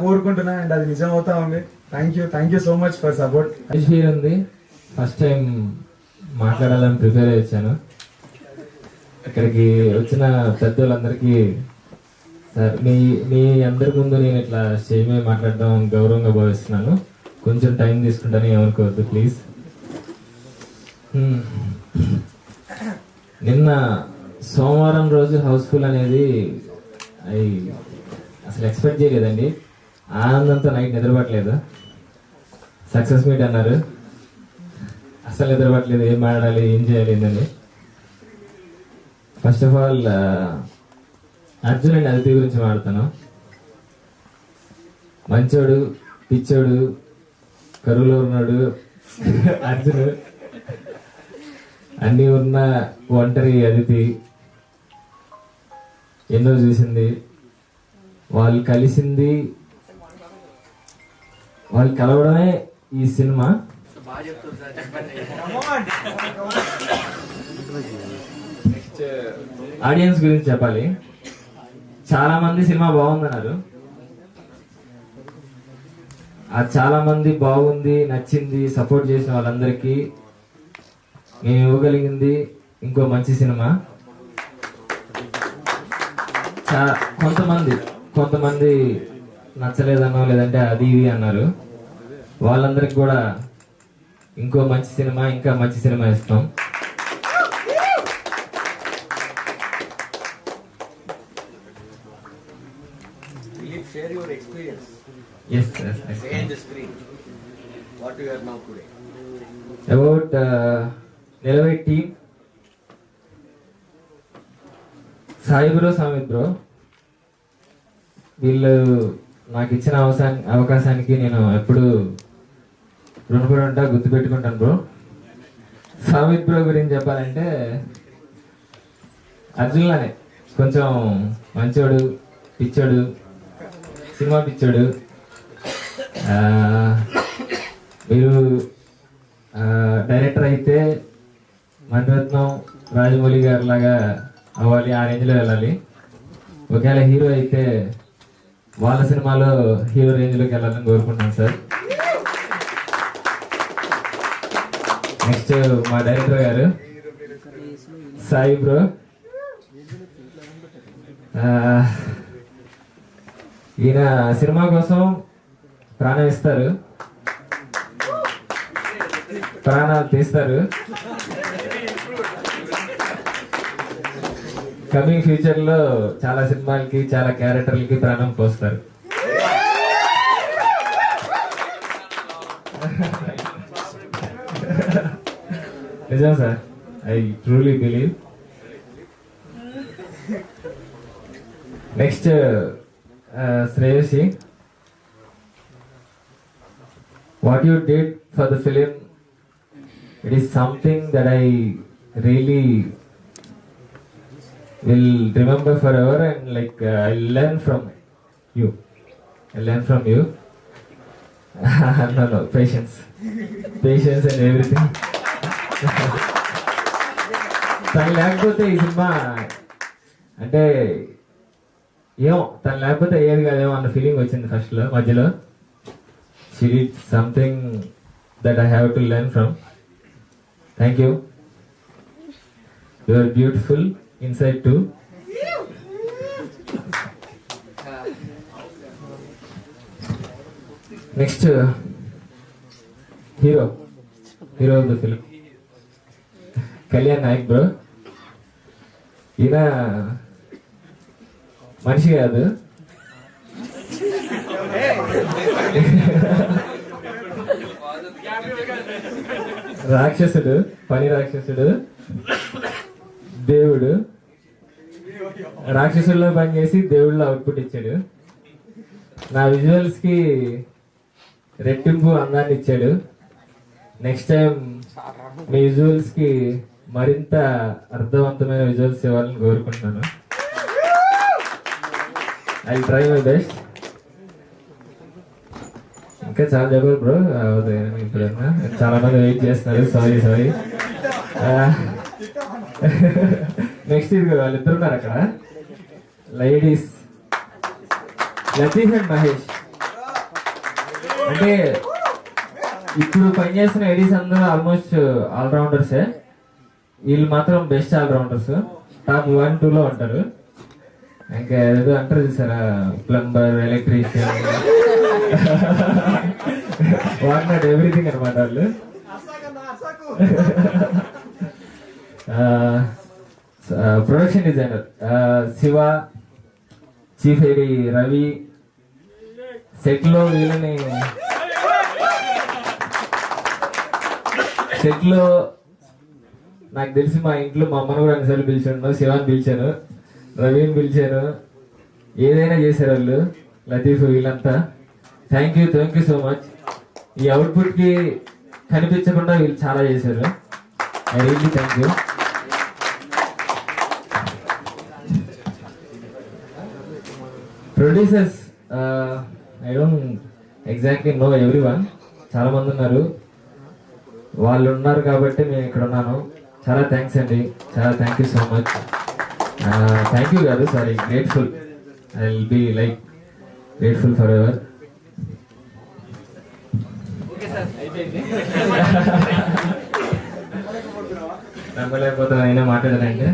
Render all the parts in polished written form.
కోరుకుంటున్నా అండ్ అది నిజం అవుతా ఉంది. Thank you so much for support. Feel ఉంది. ఫస్ట్ టైం మాట్లాడాలని ప్రిపేర్ అయ్యాను. ఇక్కడికి వచ్చిన పెద్దోళ్ళందరికీ సార్ మీ అందరి ముందు నేను ఇట్లా స్టేజ్ మీద మాట్లాడడం గౌరవంగా భావిస్తున్నాను. కొంచెం టైం తీసుకుంటాను, ఏమనుకోవద్దు ప్లీజ్. నిన్న సోమవారం రోజు హౌస్ఫుల్ అనేది అసలు ఎక్స్పెక్ట్ చేయలేదండి. ఆనందంతో నైట్ నిద్రపట్టలేదు. సక్సెస్ మీట్ అన్నారు, అసలు నిద్రపట్టలేదు. ఏం మాట్లాడాలి, ఏం చేయాలి ఏంటని. First of all Arjun and Aditi గురించి మాట్లాడతాను. మంచోడు, పిచ్చోడు, కరువులో ఉన్నాడు అర్జున్, అన్నీ ఉన్న ఒంటరి అదితి. ఎన్నో చూసింది, వాళ్ళు కలిసింది, వాళ్ళు కలవడమే ఈ సినిమా. నెక్స్ట్ ఆడియన్స్ గురించి చెప్పాలి. చాలా మంది సినిమా బాగుందన్నారు. ఆ చాలా మంది బాగుంది, నచ్చింది, సపోర్ట్ చేసిన వాళ్ళందరికీ నేను ఇవ్వగలిగింది ఇంకో మంచి సినిమా. కొంతమంది నచ్చలేదనో లేదంటే అది ఇది అన్నారు. వాళ్ళందరికి కూడా ఇంకో మంచి సినిమా, ఇంకా మంచి సినిమా ఇస్తాం. Share your experience. Yes. Say in the screen what you are now today. About Nilavai team, Sai bro, Samith bro, వీళ్ళు నాకు ఇచ్చిన అవకాశానికి నేను ఎప్పుడు రుణపడి ఉంటా, గుర్తుపెట్టుకుంటాను బ్రో. సామిత్ బ్రో గురించి చెప్పాలంటే అర్జున్లానే కొంచెం మంచోడు, పిచ్చోడు, సినిమా పిచ్చోడు. మీరు డైరెక్టర్ అయితే మణిరత్నం, రాజమౌళి గారి లాగా అవ్వాలి, ఆ రేంజ్లో వెళ్ళాలి. ఒకవేళ హీరో అయితే వాళ్ళ సినిమాలో హీరో రేంజ్లోకి వెళ్ళాలని కోరుకుంటున్నాను సార్. నెక్స్ట్ మా డైరెక్టర్ గారు సాయి బ్రో. ఈయన సినిమా కోసం ప్రాణం ఇస్తారు, ప్రాణాలు తీస్తారు. కమింగ్ ఫ్యూచర్ లో చాలా సినిమాలకి, చాలా క్యారెక్టర్లకి ప్రాణం పోస్తారు. నిజం sir, I truly believe. Next Shreyasi, what you did for the film, it is something that I really will remember forever, and like I learn from you. No, patience and everything. తను లేకపోతే ఈ సినిమా అంటే ఏమో, తను లేకపోతే ఏది కాదేమో అన్న ఫీలింగ్ వచ్చింది ఫస్ట్ లో, మధ్యలో. She did something that I have to learn from. Thank you. You are beautiful inside too. Next, hero of the film, Kalyan Naik bro. ఈయన మనిషి కాదు, రాక్షసుడు, పని రాక్షసుడు, దేవుడు. రాక్షసుల్లో పనిచేసి దేవుళ్ళలో అవుట్పుట్ ఇచ్చాడు. నా విజువల్స్ కి రెట్టింపు అందాన్ని ఇచ్చాడు. నెక్స్ట్ టైం మీ విజువల్స్ కి మరింత అర్థవంతమైన విజువల్స్ ఇవ్వాలని కోరుకుంటున్నాను. I try my best. ఇంకా చాలా చెప్పారు బ్రో, ఇప్పుడన్నా చాలా మంది వెయిట్ చేస్తున్నారు. సారీ. నెక్స్ట్ ఇది వాళ్ళిద్దరు ఉన్నారు అక్కడ, లేడీస్ లతీఫ్ అండ్ మహేష్. అంటే ఇప్పుడు పనిచేస్తున్న ఎడీస్ అందరూ ఆల్మోస్ట్ ఆల్రౌండర్సే, వీళ్ళు మాత్రం బెస్ట్ ఆల్రౌండర్స్, టాప్ 1, 2లో ఉంటారు. ఇంకా ఏదో అంటారు చూసారా, plumber, electrician, what not everything అనమాట వాళ్ళు. Production designer Shiva, chief AD Ravi, సెట్లో వీళ్ళని సెట్లో నాకు తెలిసి మా ఇంట్లో మా అమ్మను కూడా అన్నిసార్లు పిలిచాను, శివాని పిలిచాను, రవిని పిలిచాను, ఏదైనా చేశారు వాళ్ళు, లతీఫ్ వీళ్ళంతా. Thank you so much. ఈ అవుట్పుట్కి కనిపించకుండా వీళ్ళు చాలా చేశారు. I really thank you. Producers I don't exactly know every one, చాలా మంది ఉన్నారు, వాళ్ళు ఉన్నారు కాబట్టి నేను ఇక్కడ ఉన్నాను. చాలా థ్యాంక్స్ అండి, చాలా thank you so much. Thank you కాదు, sorry, grateful. I will be like grateful forever. నమ్మలేకపోతున్నా అయినా మాట్లాడాలంటే.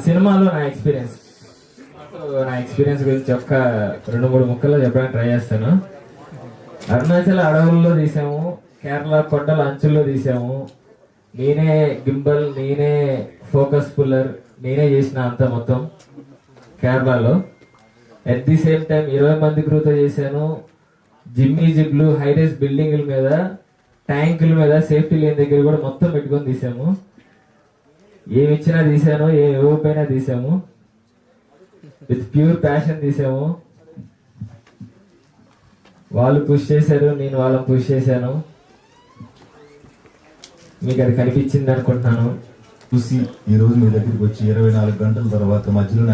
సినిమాలో నా ఎక్స్పీరియన్స్ గురించి ఒక 2-3 ముక్కల్లో చెప్పడానికి ట్రై చేస్తాను. అరుణాచల్ అడవుల్లో తీసాము, కేరళ కొండల అంచుల్లో తీసాము, నేనే గింబల్, నేనే ఫోకస్ పుల్లర్, నేనే చేసిన అంత మొత్తం కేరళలో. అట్ ది సేమ్ టైం 20 మంది క్రూతో చేశాను. జిమ్నీ జిప్లు, హైరేస్ బిల్డింగ్ల మీద, ట్యాంకుల మీద, సేఫ్టీ లేని దగ్గర కూడా మొత్తం పెట్టుకొని తీసాము. ఏమి ఇచ్చినా తీసాను, ఏమి ఇవ్వకపోయినా తీసాము, విత్ ప్యూర్ ప్యాషన్ తీసాము. వాళ్ళు పుష్ చేశారు, నేను వాళ్ళని పుష్ చేశాను. మీకు అది కనిపించింది అనుకుంటున్నాను. చూసి ఈ రోజు మీ దగ్గరికి వచ్చి 24 గంటల తర్వాత మధ్యలో